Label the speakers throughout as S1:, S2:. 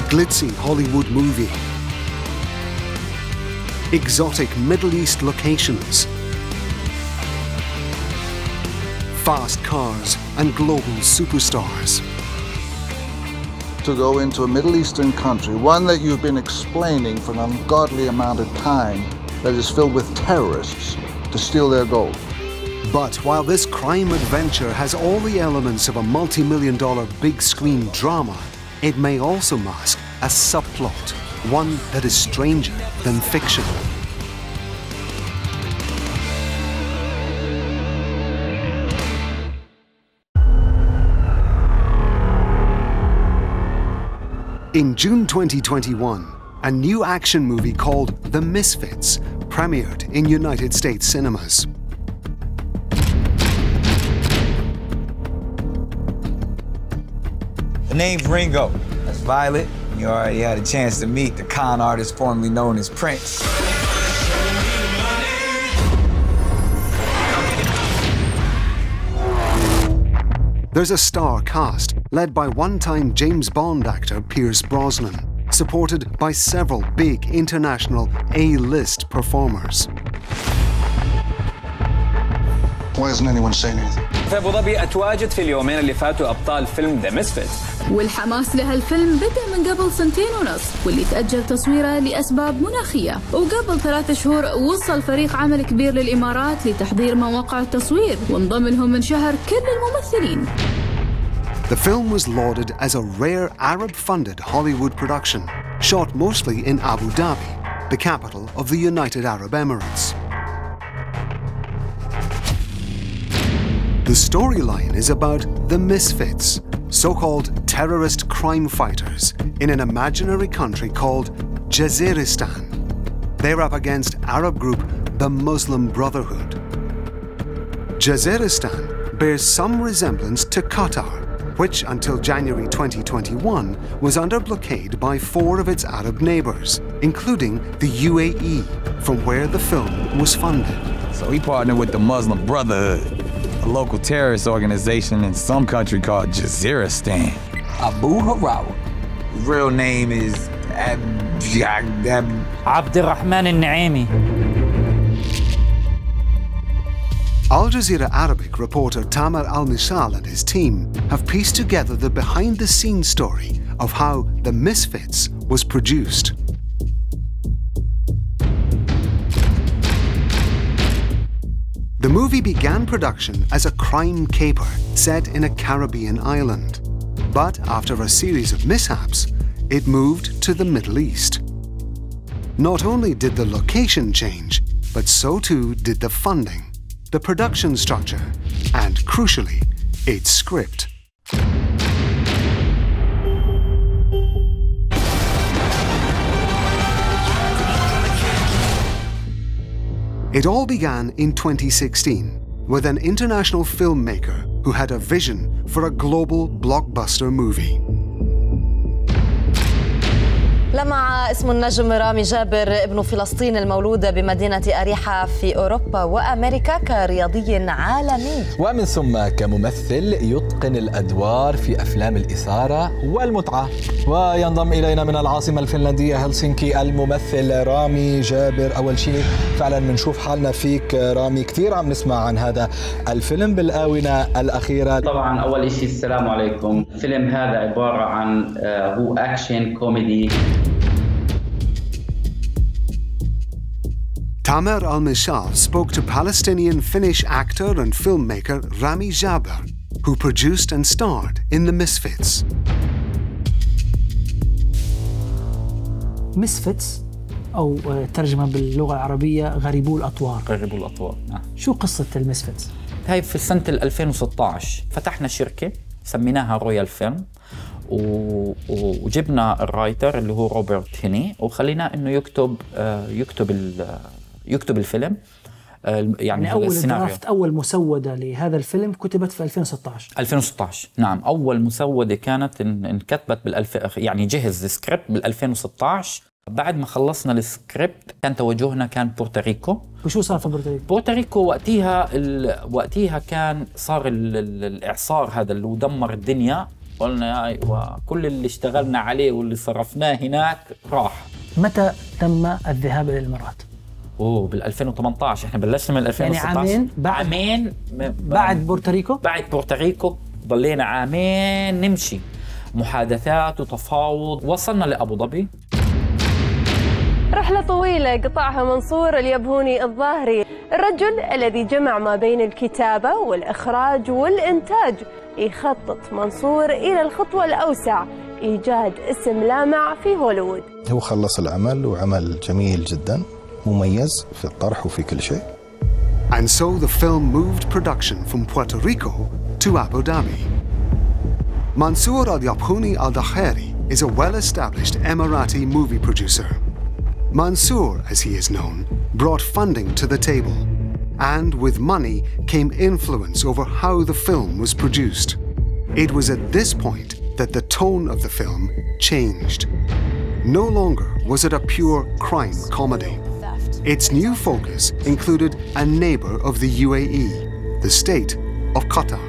S1: glitzy Hollywood movie, exotic Middle East locations, fast cars and global superstars.
S2: To go into a Middle Eastern country, one that you've been explaining for an ungodly amount of time, that is filled with terrorists, to steal their gold.
S1: But while this crime adventure has all the elements of a multi-million-dollar big-screen drama, it may also mask a subplot, one that is stranger than fiction. In June 2021, a new action movie called The Misfits premiered in United States cinemas.
S3: The name's Ringo. That's Violet. You already had a chance to meet the con artist formerly known as Prince.
S1: There's a star cast led by one-time James Bond actor Pierce Brosnan, supported by several big international A-list performers.
S2: Why isn't anyone saying anything?
S4: في أبو ظبي أتواجد في اليومين اللي فاتوا أبطال فيلم The Misfits.
S5: والحماس لهالفيلم بدأ من قبل 2 سنين ونص، واللي تأجل تصويره لأسباب مناخية. وقبل 3 شهور وصل فريق عمل كبير للإمارات لتحضير مواقع التصوير، وانضم لهم من شهر كل الممثلين.
S1: The film was lauded as a rare Arab-funded Hollywood production, shot mostly in Abu Dhabi, the capital of the United Arab Emirates. The storyline is about the Misfits, so-called terrorist crime fighters in an imaginary country called Jazeeristan. They're up against Arab group the Muslim Brotherhood. Jazeeristan bears some resemblance to Qatar, which until January 2021 was under blockade by 4 of its Arab neighbours, including the UAE, from where the film was funded.
S3: So he partnered with the Muslim Brotherhood, a local terrorist organization in some country called Jazeeristan. Abu Dhabi. His real name is
S6: Abdurrahman al-Naimi.
S1: Al Jazeera Arabic reporter Tamer Al-Mishal and his team have pieced together the behind-the-scenes story of how The Misfits was produced. The movie began production as a crime caper set in a Caribbean island. But after a series of mishaps, it moved to the Middle East. Not only did the location change, but so too did the funding, the production structure, and crucially, its script. It all began in 2016 with an international filmmaker who had a vision for a global blockbuster movie.
S7: لمع اسم النجم رامي جابر ابن فلسطين المولود بمدينة أريحة في أوروبا وأمريكا كرياضي عالمي،
S8: ومن ثم كممثل يتقن الأدوار في أفلام الإثارة والمتعة. وينضم إلينا من العاصمة الفنلندية هلسنكي الممثل رامي جابر. أول شيء فعلا بنشوف حالنا فيك رامي، كثير عم نسمع عن هذا الفيلم بالآونة الأخيرة.
S9: طبعا أول شيء السلام عليكم. الفيلم هذا عبارة عن هو أكشن كوميدي.
S1: Tamer Al-Mishal spoke to Palestinian-Finnish actor and filmmaker Rami Jaber, who produced and starred in The Misfits.
S6: Misfits أو ترجمة باللغة العربية غريبو الأطوار.
S10: غريبو الأطوار، نعم.
S6: شو قصة المسفيتس؟
S10: هاي في سنة 2016 فتحنا شركة سميناها رويال فيلم، وجبنا الرايتر اللي هو روبرت هيني وخليناه إنه يكتب الفيلم.
S6: يعني أول درافت، أول مسودة لهذا الفيلم كتبت في 2016.
S10: 2016 نعم، أول مسودة كانت انكتبت يعني جهز السكريبت بال 2016. بعد ما خلصنا السكريبت كان توجهنا كان بورتوريكو.
S6: وشو صار في بورتوريكو؟
S10: بورتوريكو وقتها كان صار الإعصار هذا اللي دمر الدنيا، قلنا أيوة كل اللي اشتغلنا عليه واللي صرفناه هناك راح.
S6: متى تم الذهاب إلى الإمارات؟
S10: بال 2018 احنا بلشنا من 2016
S6: يعني
S10: عامين
S6: بعد بورتوريكو؟
S10: بعد بورتوريكو ضلينا عامين نمشي محادثات وتفاوض، وصلنا لأبو ظبي.
S11: رحلة طويلة قطعها منصور اليبهوني الظاهري، الرجل الذي جمع ما بين الكتابة والإخراج والإنتاج. يخطط منصور إلى الخطوة الأوسع، إيجاد اسم لامع في هوليوود.
S12: هو خلص العمل وعمل جميل جدا مميز في الطرح وفي كل شيء.
S1: And so the film moved production from Puerto Rico to Abu Dhabi. Mansour al-Yabhuni al-Dakhari is a well-established Emirati movie producer. Mansour, as he is known, brought funding to the table, and with money came influence over how the film was produced. It was at this point that the tone of the film changed. No longer was it a pure crime comedy. Its new focus included a neighbour of the UAE, the state of Qatar.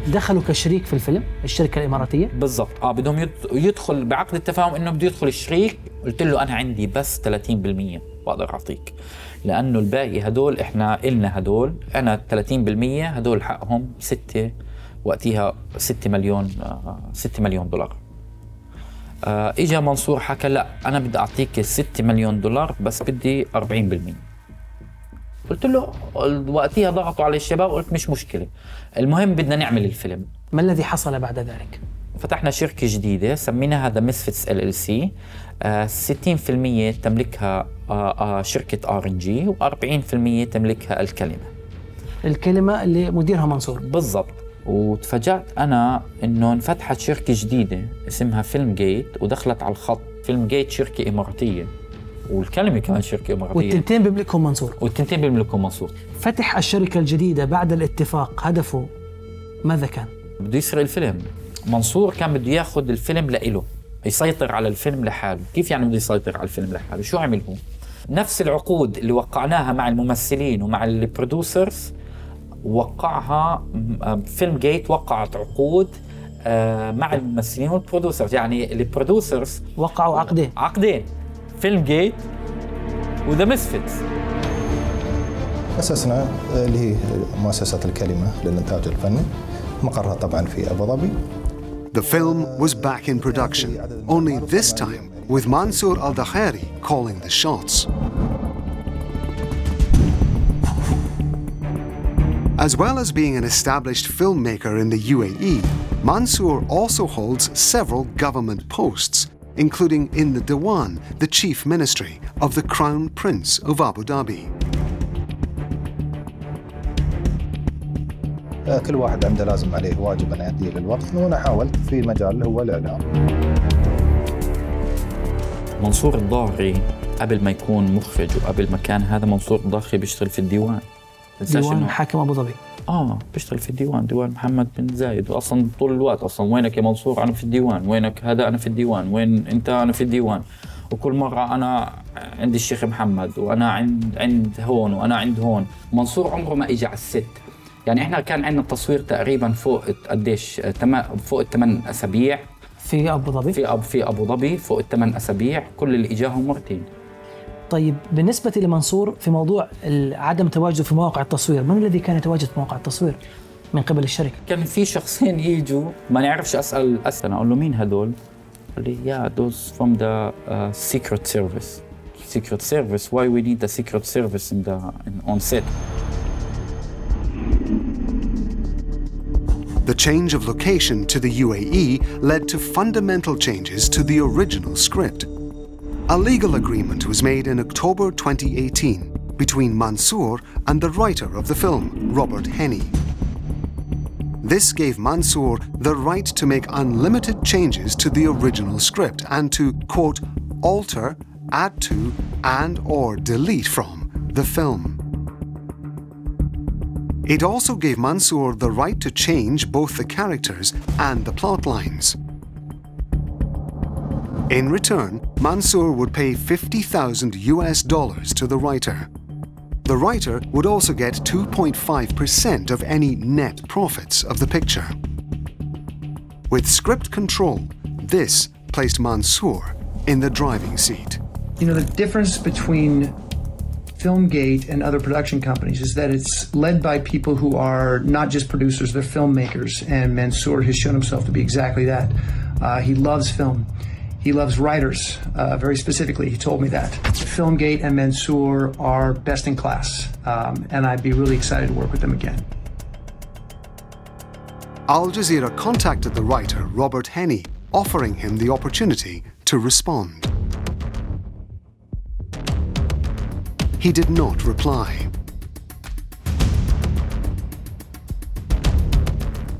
S6: دخلوا كشريك في الفيلم الشركة الإماراتية؟
S10: بالضبط. بدهم يدخل بعقد التفاهم إنه بده يدخل الشريك. قلت له أنا عندي بس 30% بقدر أعطيك، لأنه الباقي هدول إحنا إلنا هدول، أنا 30% هدول حقهم 6 وقتها 6 مليون دولار. إجا منصور حكى لا أنا بدي أعطيك 6 مليون دولار بس بدي 40%. قلت له وقتها ضغطوا على الشباب وقلت مش مشكلة، المهم بدنا نعمل الفيلم.
S6: ما الذي حصل بعد ذلك؟
S10: فتحنا شركة جديدة سميناها The Misfits LLC. 60% تملكها شركة R&G و40% تملكها
S6: الكلمة اللي مديرها منصور.
S10: بالضبط. وتفاجأت أنا إنه انفتحت شركة جديدة اسمها فيلم جيت ودخلت على الخط. فيلم جيت شركة إماراتية والكلمة كمان شركة إماراتية،
S6: والتنتين بيملكهم منصور. فتح الشركة الجديدة بعد الاتفاق هدفه ماذا كان؟
S10: بده يسرق الفيلم. منصور كان بده ياخذ الفيلم لإله، يسيطر على الفيلم لحاله. كيف يعني بده يسيطر على الفيلم لحاله؟ شو عمل هو؟ نفس العقود اللي وقعناها مع الممثلين ومع البرودوسرز وقعها فيلم جيت. وقعت عقود مع الممثلين والبرودوسرز، يعني البرودوسرز
S6: وقعوا
S10: عقدين فيلم جيت وذا مسفيتس.
S12: أسسنا اللي هي مؤسسة الكلمة للإنتاج الفني، مقرها طبعا في أبو ظبي.
S1: The film was back in production, only this time with Mansour al-Dakhari calling the shots. As well as being an established filmmaker in the UAE, Mansour also holds several government posts, including in the Diwan, the chief ministry of the Crown Prince of Abu Dhabi.
S12: كل واحد عنده لازم عليه واجب أن يأديه للوقت، وأنا حاولت في مجال هو الإعلام.
S10: منصور الظاهري قبل ما يكون مخرج وقبل ما كان هذا منصور الظاهري بيشتغل في الديوان.
S6: ديوان حاكم أبو ظبي.
S10: بيشتغل في الديوان، ديوان محمد بن زايد. وأصلا طول الوقت أصلا وينك يا منصور؟ أنا في الديوان. وينك هذا؟ أنا في الديوان. وين أنت؟ أنا في الديوان. وكل مرة أنا عند الشيخ محمد وأنا عند هون وأنا عند هون. منصور عمره ما إجا على الست. يعني إحنا كان عندنا التصوير تقريبا فوق قديش فوق 8 أسابيع
S6: في أبو ظبي.
S10: في أبو ظبي فوق 8 أسابيع، كل اللي إجاهم مرتين.
S6: طيب بالنسبة لمنصور في موضوع عدم تواجده في مواقع التصوير، من الذي كان يتواجد في مواقع التصوير من قبل الشركة؟
S10: كان في شخصين يجوا ما نعرفش. أسأل أقول له مين هدول؟ قال لي yeah those from the secret service. Secret service? Why we need the secret service on set?
S1: The change of location to the UAE led to fundamental changes to the original script. A legal agreement was made in October 2018 between Mansour and the writer of the film, Robert Henney. This gave Mansour the right to make unlimited changes to the original script and to, quote, alter, add to, and/or delete from the film. It also gave Mansour the right to change both the characters and the plot lines. In return, Mansour would pay $50,000 to the writer. The writer would also get 2.5% of any net profits of the picture. With script control, this placed Mansour in the driving seat.
S13: You know, the difference between Filmgate and other production companies is that it's led by people who are not just producers, they're filmmakers, and Mansour has shown himself to be exactly that. He loves film. He loves writers, very specifically. He told me that. Filmgate and Mansour are best in class, and I'd be really excited to work with them again.
S1: Al Jazeera contacted the writer, Robert Henney, offering him the opportunity to respond. He did not reply.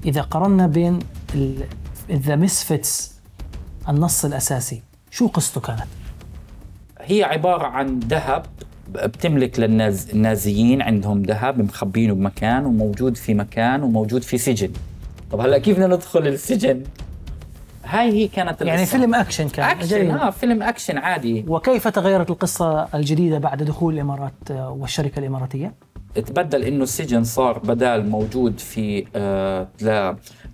S6: إذا قارنا بين The Misfits النص الأساسي، شو قصته كانت؟
S10: هي عبارة عن ذهب بتملك للنازيين، عندهم ذهب مخبينه بمكان وموجود في مكان وموجود في سجن. طب هلا كيف بدنا ندخل السجن؟ هاي هي كانت القصة.
S6: يعني فيلم أكشن كان.
S10: أكشن فيلم أكشن عادي.
S6: وكيف تغيرت القصة الجديدة بعد دخول الإمارات والشركة الإماراتية؟
S10: تبدل إنه السجن صار بدال موجود في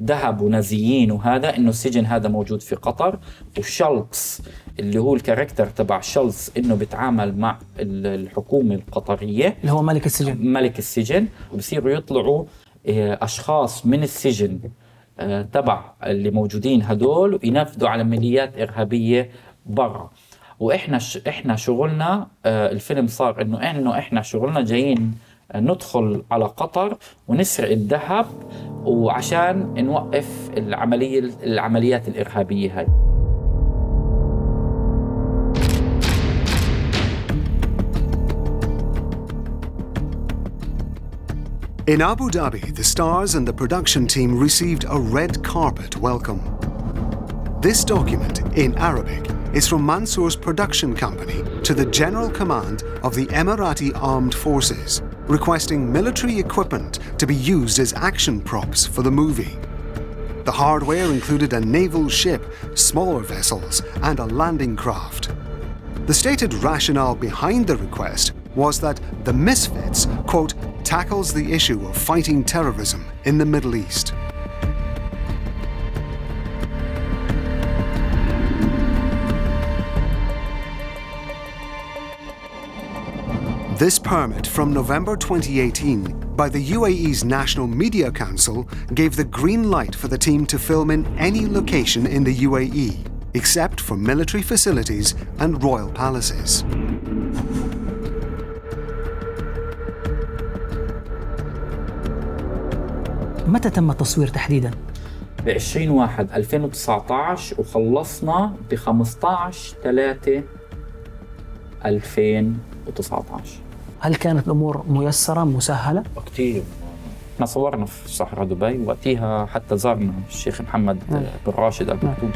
S10: ذهب ونازيين وهذا، إنه السجن هذا موجود في قطر، والشلص اللي هو الكاركتر تبع شلص إنه بيتعامل مع الحكومة القطرية
S6: اللي هو ملك السجن.
S10: ملك السجن، وبصيروا يطلعوا أشخاص من السجن تبع اللي موجودين هدول وينفذوا على عمليات إرهابية برا. وإحنا شغلنا الفيلم صار إنه إحنا شغلنا جايين ندخل على قطر ونسرق الذهب وعشان نوقف العمليات الإرهابية هاي.
S1: In Abu Dhabi, the stars and the production team received a red carpet welcome. This document, in Arabic, is from Mansour's production company to the General Command of the Emirati Armed Forces, requesting military equipment to be used as action props for the movie. The hardware included a naval ship, smaller vessels, and a landing craft. The stated rationale behind the request was that the Misfits, quote, tackles the issue of fighting terrorism in the Middle East. This permit from November 2018 by the UAE's National Media Council gave the green light for the team to film in any location in the UAE, except for military facilities and royal palaces.
S6: متى تم التصوير تحديداً؟
S10: ب 20/1/2019 وخلصنا ب 15/3/2019.
S6: هل كانت الأمور ميسرة مسهلة؟
S10: كثير. احنا صورنا في صحراء دبي، وقتها حتى زارنا الشيخ محمد بن راشد المكتوم.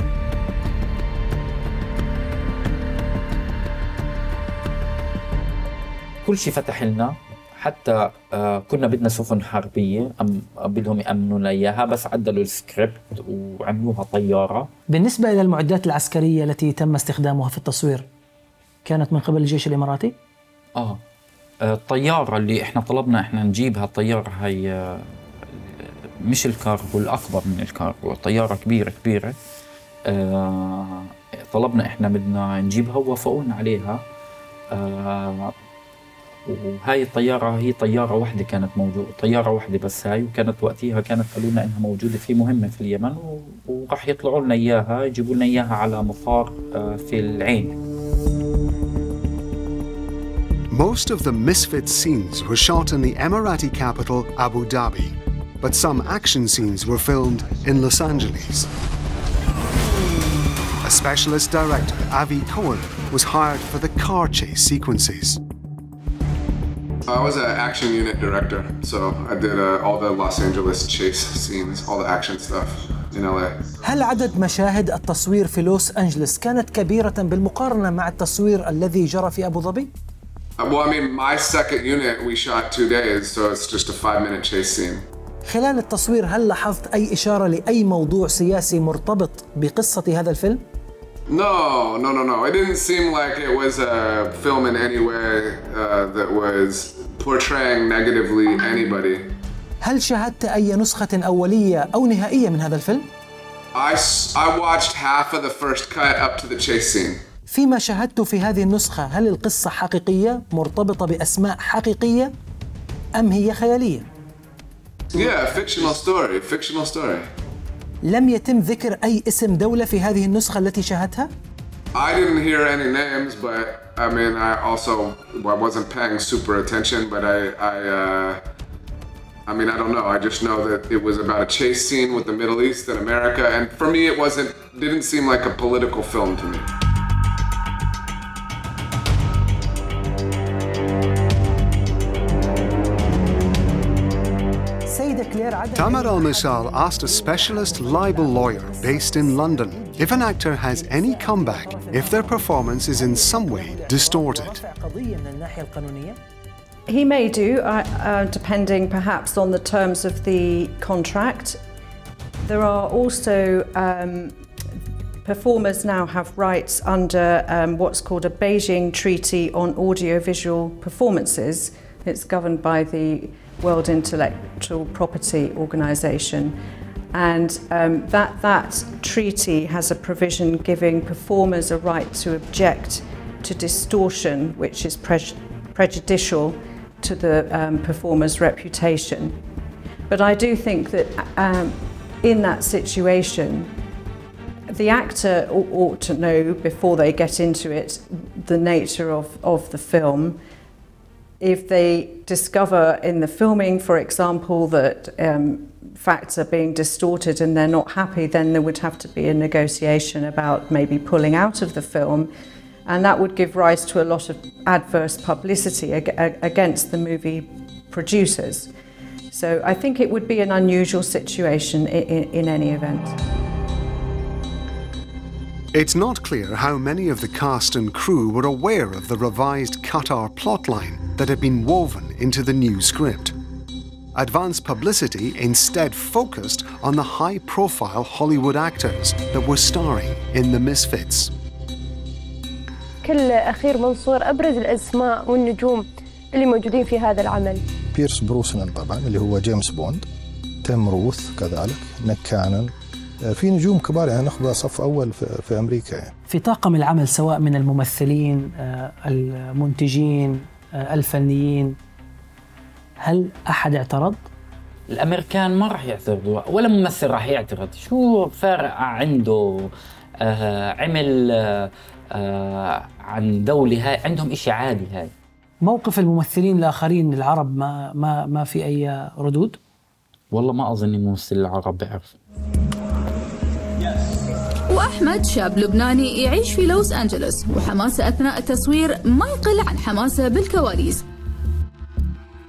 S10: كل شيء فتح لنا، حتى كنا بدنا سفن حربية بدهم يأمنوا لنا إياها، بس عدلوا السكريبت وعملوها طيارة.
S6: بالنسبة إلى المعدات العسكرية التي تم استخدامها في التصوير، كانت من قبل الجيش الإماراتي؟
S10: الطيارة اللي احنا طلبنا احنا نجيبها، الطيارة هي مش الكارغو، الأكبر من الكارغو، طيارة كبيرة طلبنا احنا بدنا نجيبها ووافقونا عليها. وهاي الطيارة هي طيارة واحدة كانت موجودة، طيارة واحدة بس هاي، وكانت وقتها قالوا لنا إنها موجودة في مهمة في اليمن وراح يطلعوا لنا إياها، يجيبوا لنا إياها على مطار في العين.
S1: Most of the Misfits scenes were shot in the Emirati capital, Abu Dhabi, but some action scenes were filmed in Los Angeles. A specialist director, Avi Cohen, was hired for the car chase sequences.
S14: I was an action unit director, so I did all the Los Angeles chase scenes, all the action stuff in LA.
S6: هل عدد مشاهد التصوير في لوس أنجلس كانت كبيرة بالمقارنة مع التصوير الذي جرى في أبو ظبي؟
S14: Well, I mean, my second unit we shot 2 days, so it's just a 5-minute chase scene.
S6: خلال التصوير هل لاحظت أي إشارة لأي موضوع سياسي مرتبط بقصة هذا الفيلم؟
S14: No. It didn't seem like it was a film in any way that was portraying negatively anybody.
S6: هل شاهدت أي نسخة أولية أو نهائية من هذا الفيلم؟
S14: I watched half of the first cut up to the chase scene.
S6: فيما شاهدت في هذه النسخة هل القصة حقيقية مرتبطة بأسماء حقيقية أم هي خيالية؟
S14: Yeah, fictional story.
S6: لم يتم ذكر أي اسم دولة في هذه النسخة التي شاهدتها؟
S14: I didn't hear any names, but I mean, I wasn't paying super attention, but I mean, I don't know. I just know that it was about a chase scene with the Middle East and America, and for me, didn't seem like a political film to me.
S1: Tamar al-Misal asked a specialist libel lawyer based in London if an actor has any comeback if their performance is in some way distorted.
S15: He may do, depending perhaps on the terms of the contract. There are also performers now have rights under what's called a Beijing Treaty on Audiovisual Performances. It's governed by the World Intellectual Property Organization, and that treaty has a provision giving performers a right to object to distortion which is prejudicial to the performer's reputation. But I do think that in that situation, the actor ought to know before they get into it the nature of the film. If they discover in the filming, for example, that facts are being distorted and they're not happy, then there would have to be a negotiation about maybe pulling out of the film, and that would give rise to a lot of adverse publicity against the movie producers. So I think it would be an unusual situation in any event.
S1: It's not clear how many of the cast and crew were aware of the revised Qatar plotline that had been woven into the new script. Advanced publicity instead focused on the high-profile Hollywood actors that were starring in the Misfits.
S11: كل أخير منصور أبرز الأسماء والنجوم اللي موجودين في هذا العمل.
S12: بيرس بروسنان طبعا اللي هو جيمس بوند، تيم روث كذلك، نيك كانون، في نجوم كبار يعني نخبة صف أول في أمريكا يعني.
S6: في طاقم العمل سواء من الممثلين، المنتجين، الفنيين، هل أحد اعترض؟
S10: الأمريكان ما راح يعترضوا ولا ممثل راح يعترض. شو فارق عنده؟ عمل عن دولة، هاي عندهم إشي عادي. هاي
S6: موقف الممثلين الآخرين العرب ما في أي ردود؟
S10: والله ما أظن الممثل العرب بيعرف.
S5: وأحمد شاب لبناني يعيش في لوس أنجلوس، وحماسه أثناء التصوير ما يقل عن حماسه بالكواليس.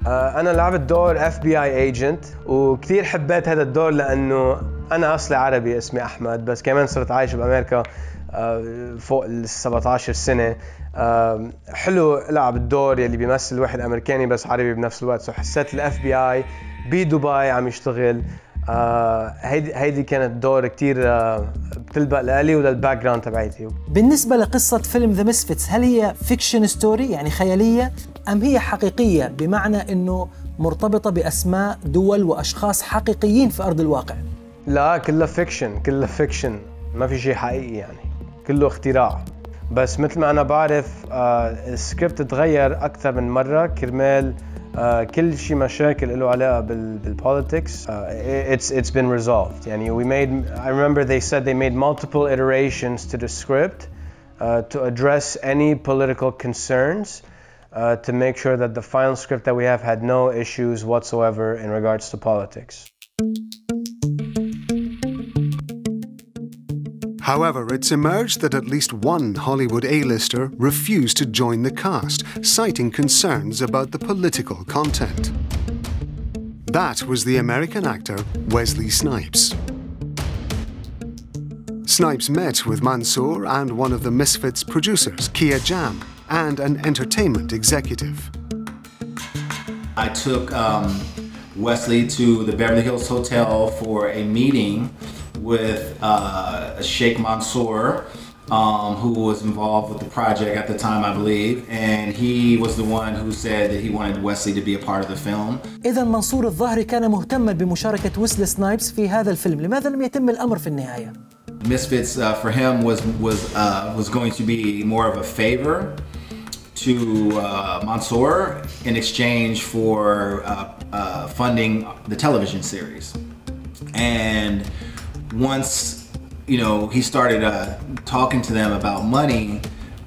S16: أنا لعبت دور FBI agent، وكثير حبيت هذا الدور لأنه أنا أصلي عربي، اسمي أحمد، بس كمان صرت عايش بأمريكا فوق ال 17 سنة. حلو ألعب الدور يلي بيمثل واحد أمريكاني بس عربي بنفس الوقت. حسيت ال FBI بدبي عم يشتغل. هيدي كانت دور كتير بتلبق لي وللباك جراوند تبعيتي.
S6: بالنسبة لقصة فيلم ذا ميسفيتس، هل هي فيكشن ستوري يعني خيالية أم هي حقيقية بمعنى أنه مرتبطة بأسماء دول وأشخاص حقيقيين في أرض الواقع؟
S16: لا، كلها فيكشن، ما في شيء حقيقي يعني، كله اختراع. بس مثل ما أنا بعرف السكريبت تغير أكثر من مرة كرمال كل شيء مشاكل له علاقة بالpolitics. It's been resolved. يعني I remember they said they made multiple iterations to the script to address any political concerns to make sure that the final script that we have had no issues whatsoever in regards to politics.
S1: However, it's emerged that at least one Hollywood A-lister refused to join the cast, citing concerns about the political content. That was the American actor Wesley Snipes. Snipes met with Mansour and one of the Misfits producers, Kia Jam, and an entertainment executive.
S17: I took Wesley to the Beverly Hills Hotel for a meeting with Sheikh Mansour who was involved with the project at the time, I believe, and he was the one who said that he wanted Wesley to be a part of the film.
S6: إذا منصور الظاهري كان مهتما بمشاركة ويسلي سنايبس في هذا الفيلم، لماذا لم يتم الأمر في النهاية؟
S17: Misfits for him was going to be more of a favor to Mansour in exchange for funding the television series. And once he started talking to them about money,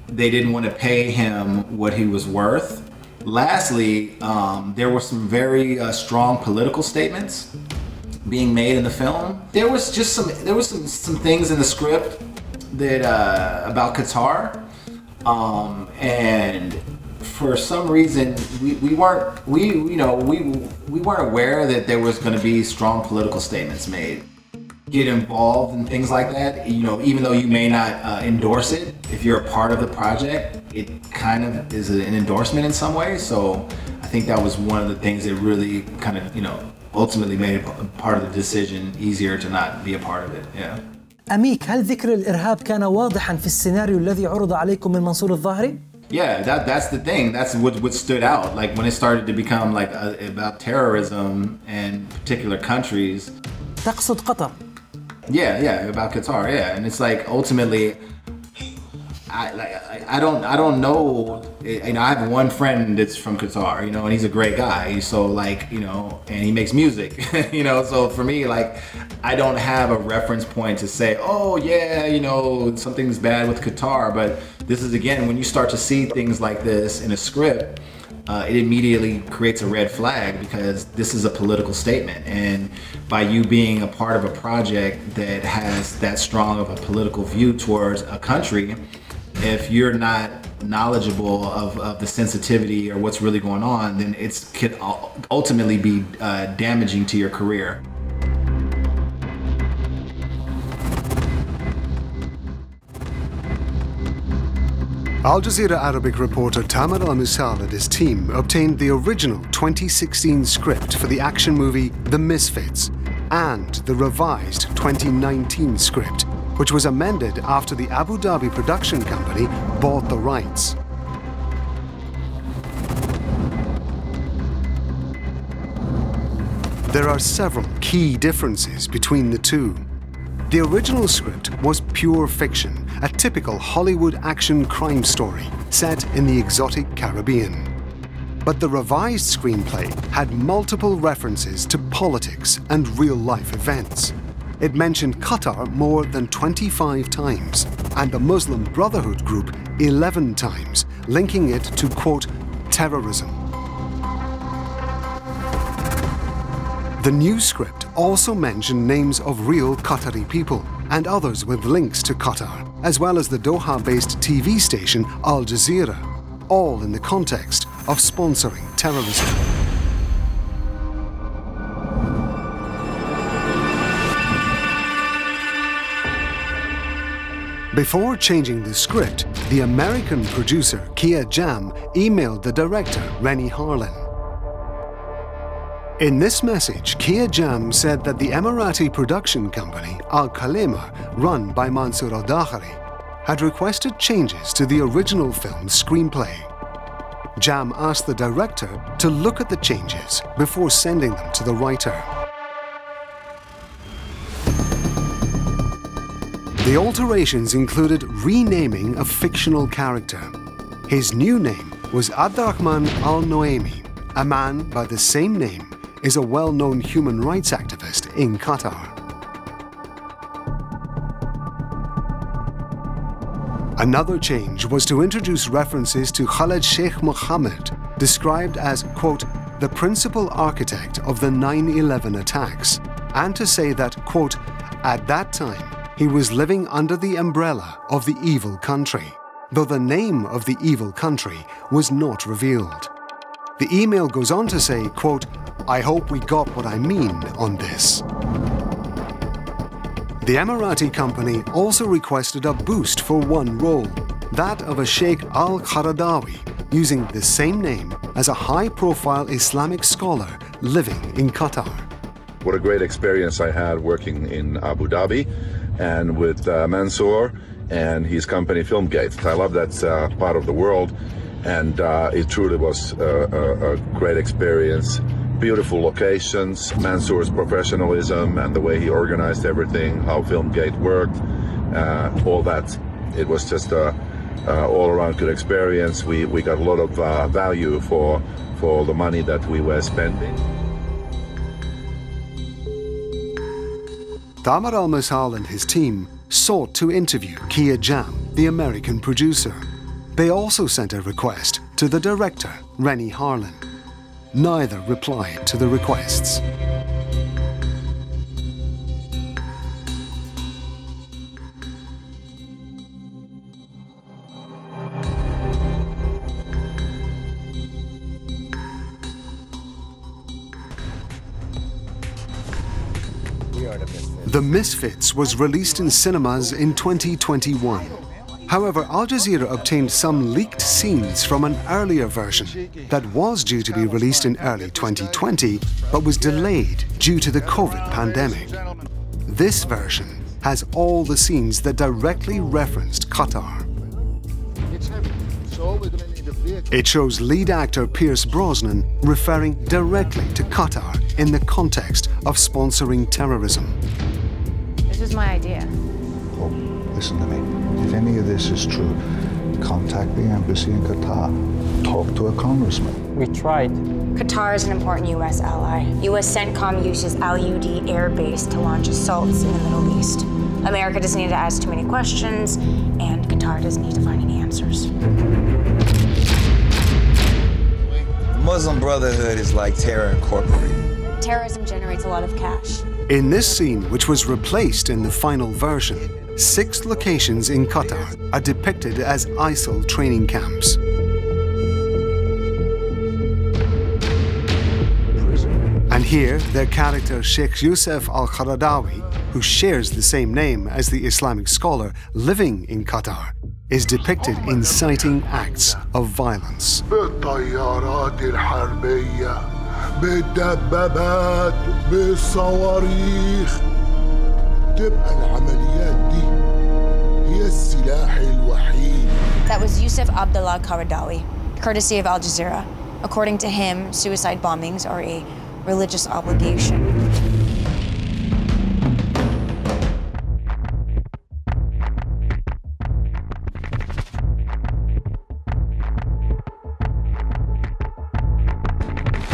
S17: they didn't want to pay him what he was worth. Lastly, there were some very strong political statements being made in the film. There was some things in the script that about Qatar, and for some reason we weren't aware that there was going to be strong political statements made. Get involved in things like that, even though you may not endorse it, if you're a part of the project, it kind of is an endorsement in some way. So I think that was one of the things that really kind of, ultimately made it part of the decision easier to not be a part of it. Yeah.
S6: أميك، هل ذكر الإرهاب كان واضحا في السيناريو الذي عرض عليكم من منصور الظاهري؟
S17: Yeah, that's the thing. That's what stood out. Like when it started to become like about terrorism and particular countries.
S6: تقصد قطر؟
S17: Yeah, about Qatar. Yeah, and it's like ultimately, I don't know. I have one friend that's from Qatar, and he's a great guy. So like, and he makes music, So for me, like, I don't have a reference point to say, oh yeah, something's bad with Qatar. But this is again, when you start to see things like this in a script, it immediately creates a red flag because this is a political statement. And by you being a part of a project that has that strong of a political view towards a country, if you're not knowledgeable of the sensitivity or what's really going on, then it could ultimately be damaging to your career.
S1: Al Jazeera Arabic reporter Tamer Al-Misal and his team obtained the original 2016 script for the action movie The Misfits and the revised 2019 script, which was amended after the Abu Dhabi production company bought the rights. There are several key differences between the two. The original script was pure fiction, a typical Hollywood action crime story set in the exotic Caribbean. But the revised screenplay had multiple references to politics and real-life events. It mentioned Qatar more than 25 times, and the Muslim Brotherhood group 11 times, linking it to, quote, terrorism. The new script also mentioned names of real Qatari people and others with links to Qatar, as well as the Doha-based TV station Al Jazeera, all in the context of sponsoring terrorism. Before changing the script, the American producer Kia Jam emailed the director Rennie Harlin. In this message, Kia Jam said that the Emirati production company Al Kalima, run by Mansour al-Dakhari, had requested changes to the original film's screenplay. Jam asked the director to look at the changes before sending them to the writer. The alterations included renaming a fictional character. His new name was Abdurrahman al-Noaimi. A man by the same name is a well-known human rights activist in Qatar. Another change was to introduce references to Khaled Sheikh Mohammed, described as, quote, the principal architect of the 9/11 attacks, and to say that, quote, at that time, he was living under the umbrella of the evil country, though the name of the evil country was not revealed. The email goes on to say, quote, I hope we got what I mean on this. The Emirati company also requested a boost for one role, that of a Sheikh al-Qaradawi, using the same name as a high-profile Islamic scholar living in Qatar.
S18: What a great experience I had working in Abu Dhabi and with Mansour. and his company Filmgate. I love that part of the world, and it truly was a great experience. Beautiful locations, Mansour's professionalism and the way he organized everything, how Filmgate worked, all that. It was just a all-around good experience. We got a lot of value for the money that we were spending.
S1: Tamer Al-Misal and his team sought to interview Kia Jam, the American producer. They also sent a request to the director, Rennie Harlan. Neither replied to the requests. The Misfits was released in cinemas in 2021. However, Al Jazeera obtained some leaked scenes from an earlier version that was due to be released in early 2020, but was delayed due to the COVID pandemic. This version has all the scenes that directly referenced Qatar. It shows lead actor Pierce Brosnan referring directly to Qatar in the context of sponsoring terrorism.
S19: This was my idea.
S2: Oh, listen to me. If any of this is true, contact the embassy in Qatar. Talk to a congressman.
S19: We tried. Qatar is an important U.S. ally. U.S. CENTCOM uses Al-Udeid Air Base to launch assaults in the Middle East. America doesn't need to ask too many questions, and Qatar doesn't need to find any answers.
S3: The Muslim Brotherhood is like Terror Incorporated.
S19: Terrorism generates a lot of cash.
S1: In this scene, which was replaced in the final version, 6 locations in Qatar are depicted as ISIL training camps. And here, their character Sheikh Youssef al-Qaradawi, who shares the same name as the Islamic scholar living in Qatar, is depicted inciting acts of violence.
S20: بالدبابات بالصواريخ تبقى العمليات دي هي السلاح الوحيد.
S19: That was Youssef Abdullah Qaradawi, courtesy of Al Jazeera. According to him, suicide bombings are a religious obligation.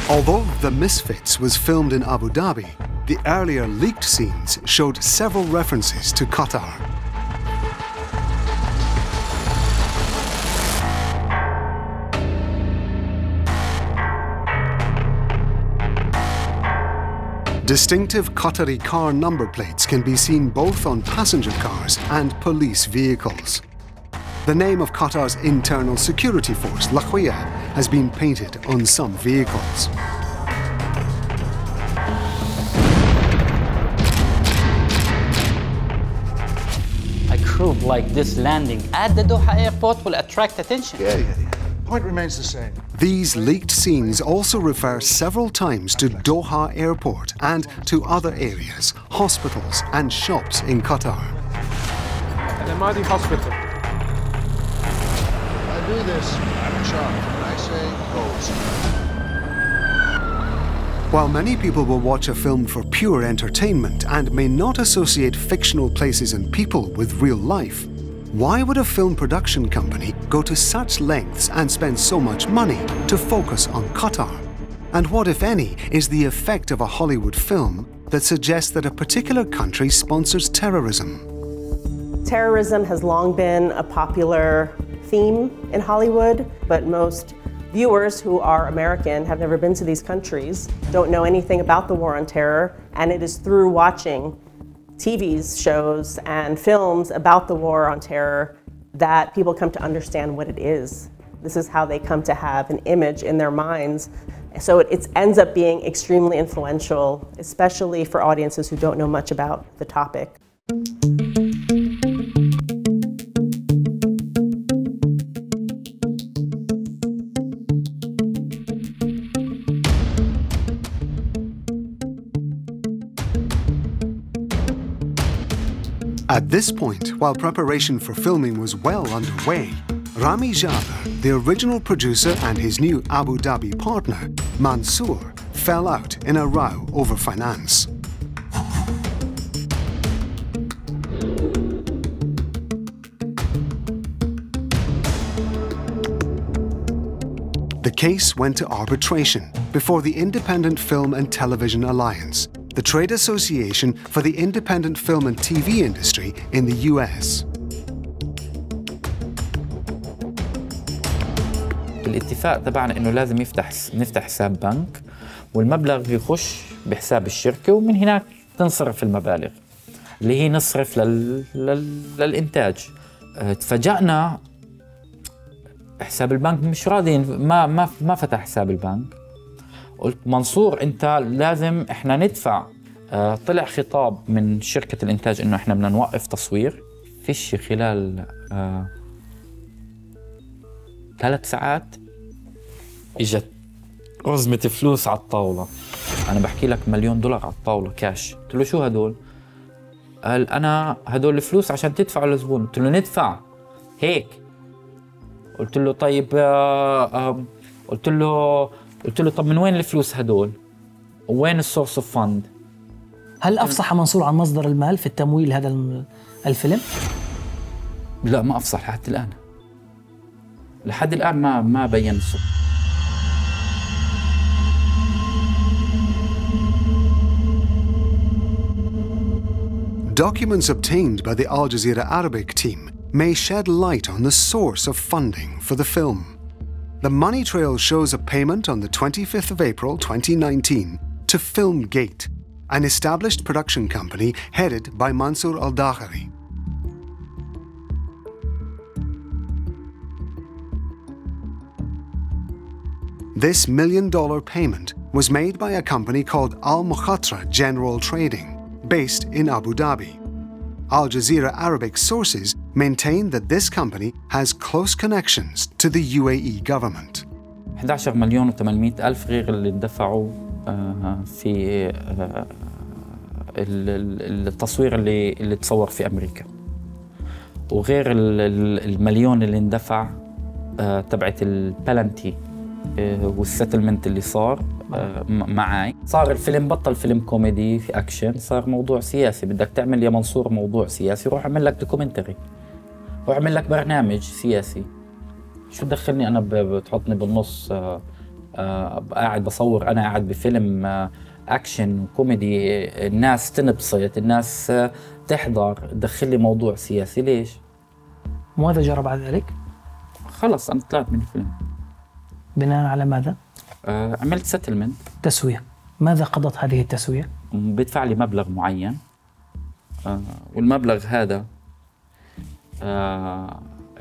S1: Although The Misfits was filmed in Abu Dhabi, the earlier leaked scenes showed several references to Qatar. Distinctive Qatari car number plates can be seen both on passenger cars and police vehicles. The name of Qatar's internal security force, Lakhwiya, has been painted on some vehicles.
S21: A crew like this landing at the Doha airport will attract attention.
S2: Yeah. Point remains the same.
S1: These leaked scenes also refer several times to Doha airport and to other areas, hospitals and shops in Qatar.
S22: Al-Amadi Hospital.
S2: I do this, I'm in charge. When I say goes.
S1: While many people will watch a film for pure entertainment and may not associate fictional places and people with real life, why would a film production company go to such lengths and spend so much money to focus on Qatar? And what, if any, is the effect of a Hollywood film that suggests that a particular country sponsors terrorism?
S23: Terrorism has long been a popular theme in Hollywood, but most viewers who are American have never been to these countries, don't know anything about the war on terror, and it is through watching TV shows and films about the war on terror that people come to understand what it is. This is how they come to have an image in their minds. So it ends up being extremely influential, especially for audiences who don't know much about the topic.
S1: At this point, while preparation for filming was well underway, Rami Jaber, the original producer, and his new Abu Dhabi partner, Mansour, fell out in a row over finance. The case went to arbitration before the Independent Film and Television Alliance, the trade association for the independent film and TV industry in the US.
S10: الاتفاق تبعنا انه لازم نفتح حساب بنك، والمبلغ يخش بحساب الشركه، ومن هناك تنصرف المبالغ اللي هي نصرف للانتاج. تفاجأنا حساب البنك مش راضي، ما فتح حساب البنك. قلت منصور انت لازم احنا ندفع. طلع خطاب من شركه الانتاج انه احنا بدنا نوقف تصوير. فيش خلال 3 ساعات اجت رزمة فلوس على الطاولة. أنا بحكي لك $1,000,000 على الطاولة كاش. قلت له شو هدول؟ قال أنا هدول الفلوس عشان تدفعوا للزبون. قلت له ندفع هيك. قلت له طيب قلت له طب من وين الفلوس هدول؟ وين السورس اوف فند؟
S6: هل أفصح منصور عن مصدر المال في التمويل هذا الفيلم؟
S10: لا ما أفصح لحد الآن. لحد الآن ما بين الصوت.
S1: Documents obtained by the Al Jazeera Arabic team may shed light on the source of funding for the film. The money trail shows a payment on the 25th of April 2019 to Filmgate, an established production company headed by Mansour al-Dakhari. This $1 million payment was made by a company called Al Mukhatra General Trading, based in Abu Dhabi. Al Jazeera Arabic sources maintain that this company has close connections to the UAE government.
S10: 11,800,000 غير اللي دفعوا في التصوير اللي تصور في أمريكا، وغير $1,000,000 اللي اندفع تبعت البلنتي والسيتلمنت اللي صار معي. صار الفيلم بطل فيلم كوميدي في اكشن، صار موضوع سياسي. بدك تعمل يا منصور موضوع سياسي، روح اعمل لك دوكيومنتري، روح اعمل لك برنامج سياسي. شو دخلني انا بتحطني بالنص قاعد بصور، انا قاعد بفيلم اكشن وكوميدي، الناس تنبسط، الناس تحضر، دخل لي موضوع سياسي ليش؟
S6: ماذا جرى بعد ذلك؟
S10: خلص انا طلعت من الفيلم.
S6: بناء على ماذا؟
S10: عملت سيتلمنت،
S6: تسوية. ماذا قضت هذه التسوية؟
S10: بيدفع لي مبلغ معين، والمبلغ هذا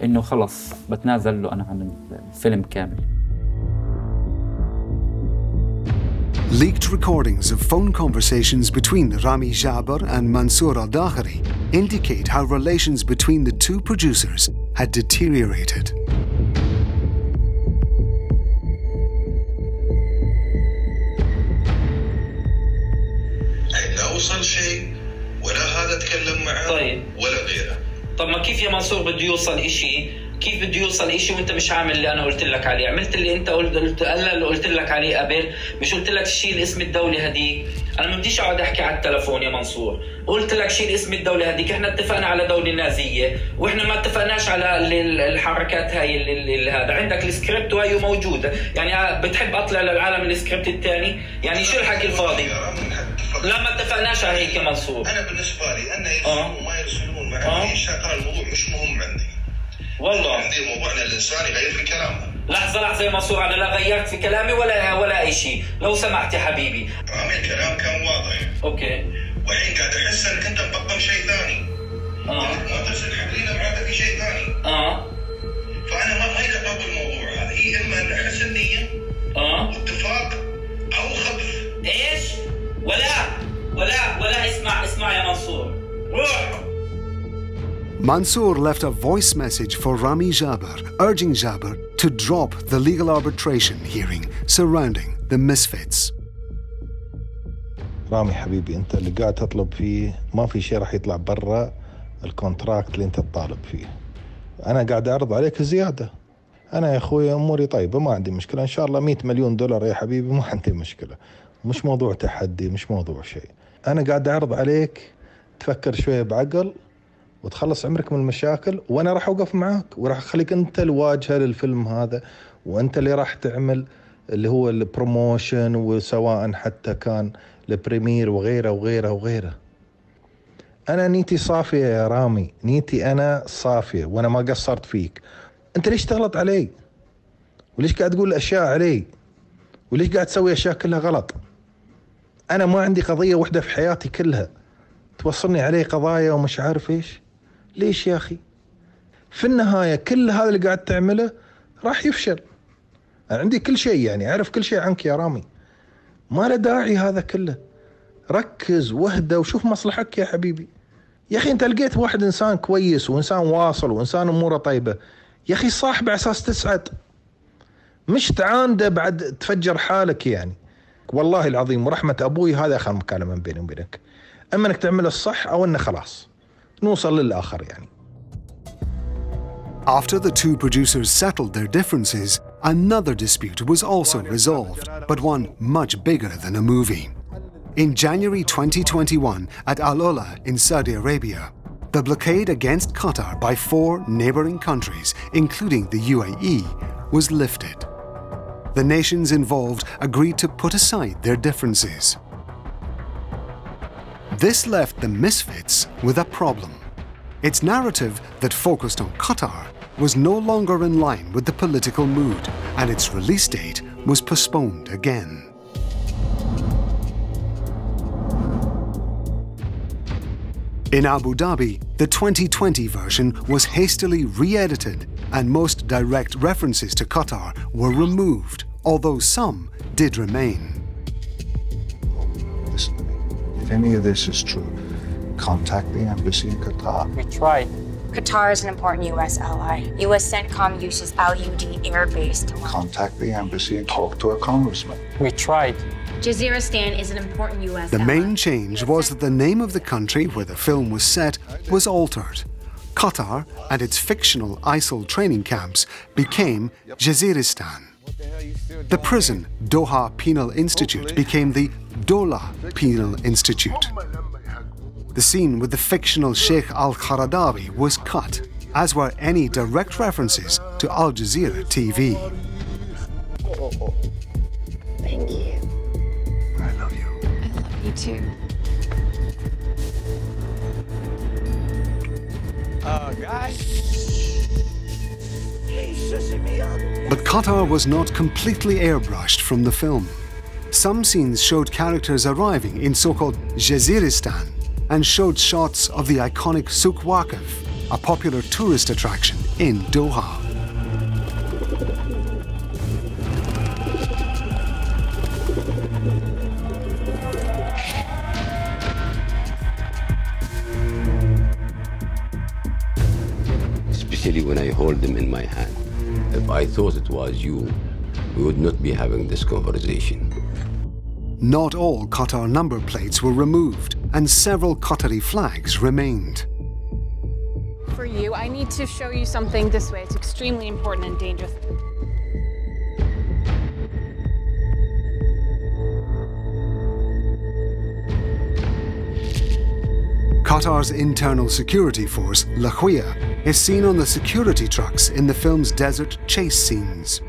S10: انه خلص بتنازل له انا عن الفيلم كامل.
S1: Leaked recordings of phone conversations between Rami Jaber and Mansour al-Dakhari indicate how relations between the two producers had deteriorated.
S4: لا وصل شيء ولا هذا تكلم معه
S10: طيب.
S4: ولا غيره.
S10: طب ما كيف يا منصور بده يوصل إشي؟ كيف بده يوصل إشي وانت مش عامل اللي انا قلت لك عليه؟ عملت اللي انت قلت لك عليه قبل، مش قلت لك شيل اسم الدولة هديك؟ انا ما بديش اقعد احكي على التلفون يا منصور. قلت لك شيل اسم الدولة هديك، احنا اتفقنا على دولة نازية واحنا ما اتفقناش على الحركات هاي هذا. عندك السكريبت وهي موجودة، يعني بتحب اطلع للعالم السكريبت الثاني؟ يعني شو الحكي الفاضي؟ لا ما اتفقناش على هيك يا منصور.
S4: انا بالنسبة لي ان يرسلون ما يرسلون معي هذا الموضوع مش مهم عندي.
S10: والله
S4: عندي موضوعنا الانساني غير في كلامه.
S10: لحظة يا منصور، أنا لا غيرت في كلامي ولا أي شيء، لو سمحت يا حبيبي.
S4: رامي الكلام كان واضح.
S10: أوكي.
S4: والحين قاعد أحس إنك أنت مبطل شيء ثاني. إنك ما ترسل حبلينا معاك في شيء ثاني. فأنا ما أقبل الموضوع هذا، هي إما أن أحس النية واتفاق أو خطف.
S10: إيش؟ ولا اسمع يا منصور، روح.
S1: Mansour left a voice message for Rami Jaber, urging Jaber to drop the legal arbitration hearing surrounding the Misfits.
S12: رامي حبيبي، أنت اللي قاعد تطلب فيه ما في شيء راح يطلع برا الكونتراكت اللي أنت تطالب فيه. أنا قاعد أعرض عليك زيادة. أنا يا أخوي أموري طيبة، ما عندي مشكلة، إن شاء الله 100 مليون دولار يا حبيبي، ما عندي مشكلة، مش موضوع تحدي، مش موضوع شيء. أنا قاعد أعرض عليك تفكر شوية بعقل وتخلص عمرك من المشاكل، وأنا راح أوقف معاك وراح أخليك أنت الواجهة للفيلم هذا، وأنت اللي راح تعمل اللي هو البروموشن، وسواء حتى كان البريمير وغيره وغيره وغيره. أنا نيتي صافية يا رامي، نيتي أنا صافية، وأنا ما قصرت فيك. أنت ليش تغلط علي؟ وليش قاعد تقول أشياء علي؟ وليش قاعد تسوي أشياء كلها غلط؟ أنا ما عندي قضية واحدة في حياتي كلها توصلني عليه قضايا ومش عارف إيش. ليش يا أخي؟ في النهاية كل هذا اللي قاعد تعمله راح يفشل. أنا عندي كل شيء، يعني أعرف كل شيء عنك يا رامي، ما له داعي هذا كله. ركز واهدى وشوف مصلحك يا حبيبي. يا أخي أنت لقيت واحد إنسان كويس وإنسان واصل وإنسان أموره طيبة، يا أخي صاحبه على أساس تسعد، مش تعانده بعد تفجر حالك. يعني والله العظيم ورحمة أبوي هذا آخر مكالمة بيني وبينك، أما أنك تعمل الصح أو أنه خلاص نوصل للآخر يعني.
S1: After the two producers settled their differences, another dispute was also resolved, but one much bigger than a movie. In January 2021, at Al Ula in Saudi Arabia, the blockade against Qatar by 4 neighboring countries, including the UAE, was lifted. The nations involved agreed to put aside their differences. This left the Misfits with a problem. Its narrative that focused on Qatar was no longer in line with the political mood, and its release date was postponed again. In Abu Dhabi, the 2020 version was hastily re-edited, and most direct references to Qatar were removed, although some did remain.
S2: Listen to me. If any of this is true, contact the embassy in Qatar.
S21: We tried.
S19: Qatar is an important U.S. ally. U.S. CENTCOM uses LUD air base to launch.
S2: Contact the embassy and talk to a congressman.
S21: We tried.
S19: Jazeera is an important U.S.
S1: The
S19: ally.
S1: main change was that the name of the country where the film was set was altered. Qatar and its fictional ISIL training camps became Jazeeristan. The prison, Doha Penal Institute, became the Dola Penal Institute. The scene with the fictional Sheikh al-Qaradawi was cut, as were any direct references to Al Jazeera TV.
S19: Thank you.
S2: I love you.
S19: I love you too.
S3: Guys.
S1: But Qatar was not completely airbrushed from the film. Some scenes showed characters arriving in so-called Jazeeristan and showed shots of the iconic Souk Waqif, a popular tourist attraction in Doha.
S7: Especially when I hold them in my hand. If I thought it was you, we would not be having this conversation.
S1: Not all Qatar number plates were removed, and several Qatari flags remained.
S8: For you, I need to show you something this way. It's extremely important and dangerous.
S1: Qatar's internal security force, Lakhwia, is seen on the security trucks in the film's desert chase scenes.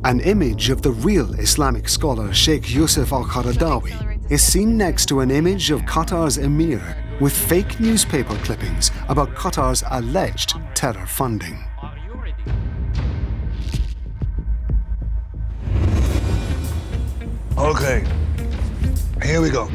S1: An image of the real Islamic scholar Sheikh Yusuf al-Qaradawi is seen next to an image of Qatar's emir with fake newspaper clippings about Qatar's alleged terror funding.
S2: Okay, here we go.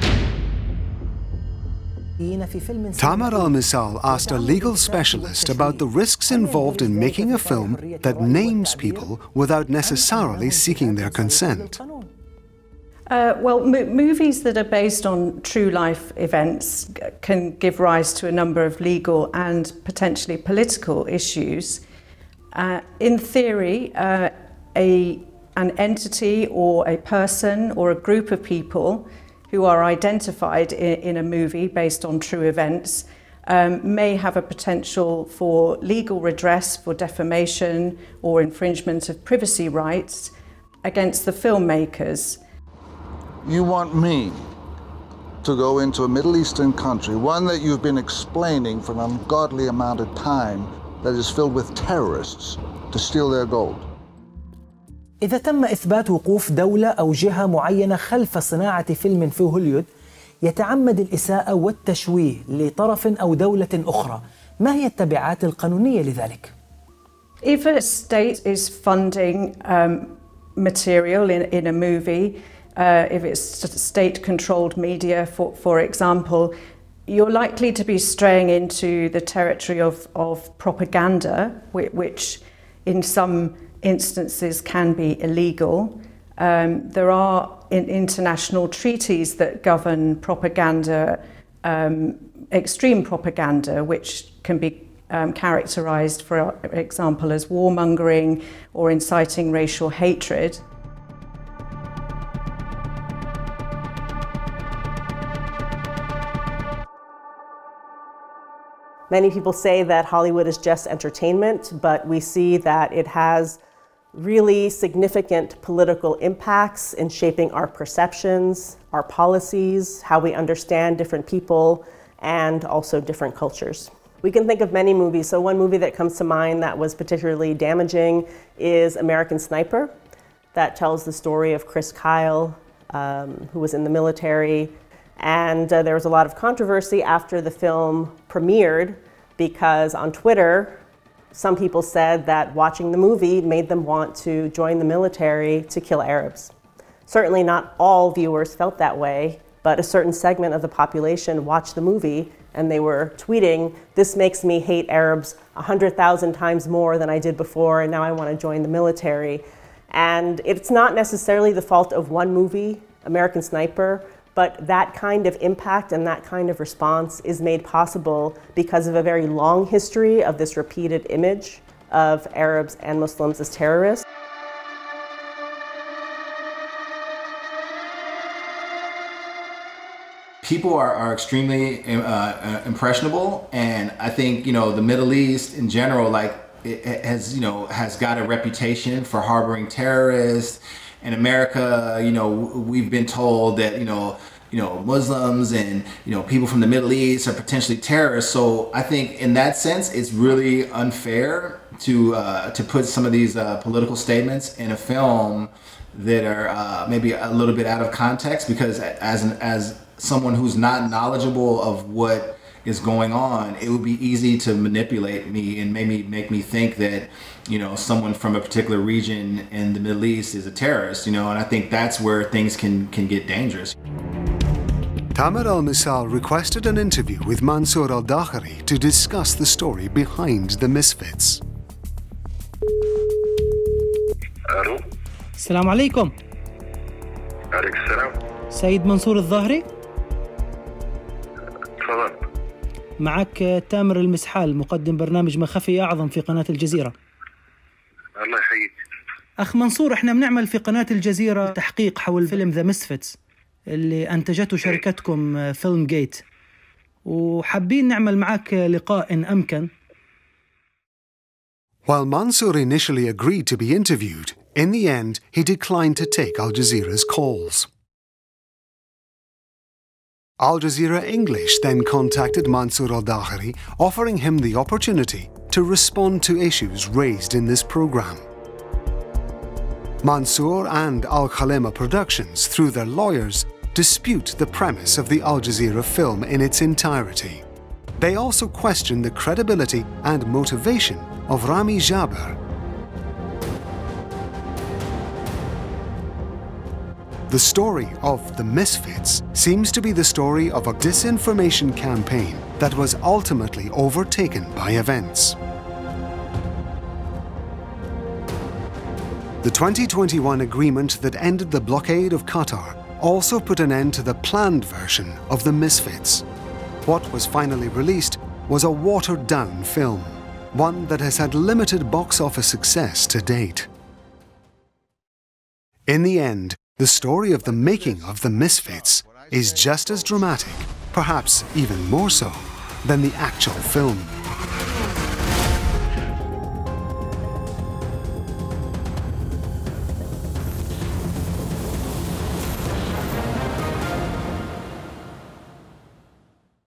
S1: Tamar al-Misal asked a legal specialist about the risks involved in making a film that names people without necessarily seeking their consent.
S15: Movies that are based on true life events can give rise to a number of legal and potentially political issues. In theory, a an entity or a person or a group of people who are identified in a movie based on true events may have a potential for legal redress for defamation or infringement of privacy rights against the filmmakers.
S2: You want me to go into a Middle Eastern country, one that you've been explaining for an ungodly amount of time, that is filled with terrorists, to steal their gold.
S6: إذا تم إثبات وقوف دولة أو جهة معينة خلف صناعة فيلم في هوليوود يتعمد الإساءة والتشويه لطرف أو دولة أخرى، ما هي التبعات القانونية لذلك؟
S15: If a state is funding material in a movie, if it's state-controlled media, for example, you're likely to be straying into the territory of propaganda, which in some instances can be illegal. There are international treaties that govern propaganda, extreme propaganda, which can be characterized, for example, as warmongering or inciting racial hatred.
S23: Many people say that Hollywood is just entertainment, but we see that it has really significant political impacts in shaping our perceptions, our policies, how we understand different people, and also different cultures. We can think of many movies. So one movie that comes to mind that was particularly damaging is American Sniper, that tells the story of Chris Kyle, who was in the military. And there was a lot of controversy after the film premiered because on Twitter, some people said that watching the movie made them want to join the military to kill Arabs. Certainly not all viewers felt that way, but a certain segment of the population watched the movie and they were tweeting, "This makes me hate Arabs 100,000 times more than I did before, and now I want to join the military." And it's not necessarily the fault of one movie, American Sniper, but that kind of impact and that kind of response is made possible because of a very long history of this repeated image of Arabs and Muslims as terrorists.
S17: People are extremely impressionable, and I think, the Middle East in general, like, it has got a reputation for harboring terrorists. In America, we've been told that, Muslims and, people from the Middle East are potentially terrorists. So I think in that sense, it's really unfair to put some of these political statements in a film that are maybe a little bit out of context, because as someone who's not knowledgeable of what is going on, it would be easy to manipulate me and maybe make me think that, someone from a particular region in the Middle East is a terrorist, and I think that's where things can get dangerous.
S1: Tamer al-Misal requested an interview with Mansour al-Dakhari to discuss the story behind the Misfits.
S9: Hello.
S6: السلام عليكم.
S9: عليك السلام.
S6: سيد منصور الظاهري.
S9: تفضل.
S6: معك تامر المسحال، مقدم برنامج ما خفي أعظم في قناة الجزيرة.
S9: الله يحييك.
S6: أخ منصور، إحنا بنعمل في قناة الجزيرة تحقيق حول فيلم ذا مسفيتس اللي أنتجته شركتكم فيلم جيت، وحابين نعمل معك لقاء إن أمكن.
S1: While Mansour initially agreed to be interviewed, in the end he declined to take Al Jazeera's calls. Al Jazeera English then contacted Mansour al-Dakhari, offering him the opportunity to respond to issues raised in this program. Mansour and Al Khalema Productions, through their lawyers, dispute the premise of the Al Jazeera film in its entirety. They also question the credibility and motivation of Rami Jaber. The story of the Misfits seems to be the story of a disinformation campaign that was ultimately overtaken by events. The 2021 agreement that ended the blockade of Qatar also put an end to the planned version of the Misfits. What was finally released was a watered-down film, one that has had limited box office success to date. In the end, the story of the making of the Misfits is just as dramatic, perhaps even more so, than the actual film.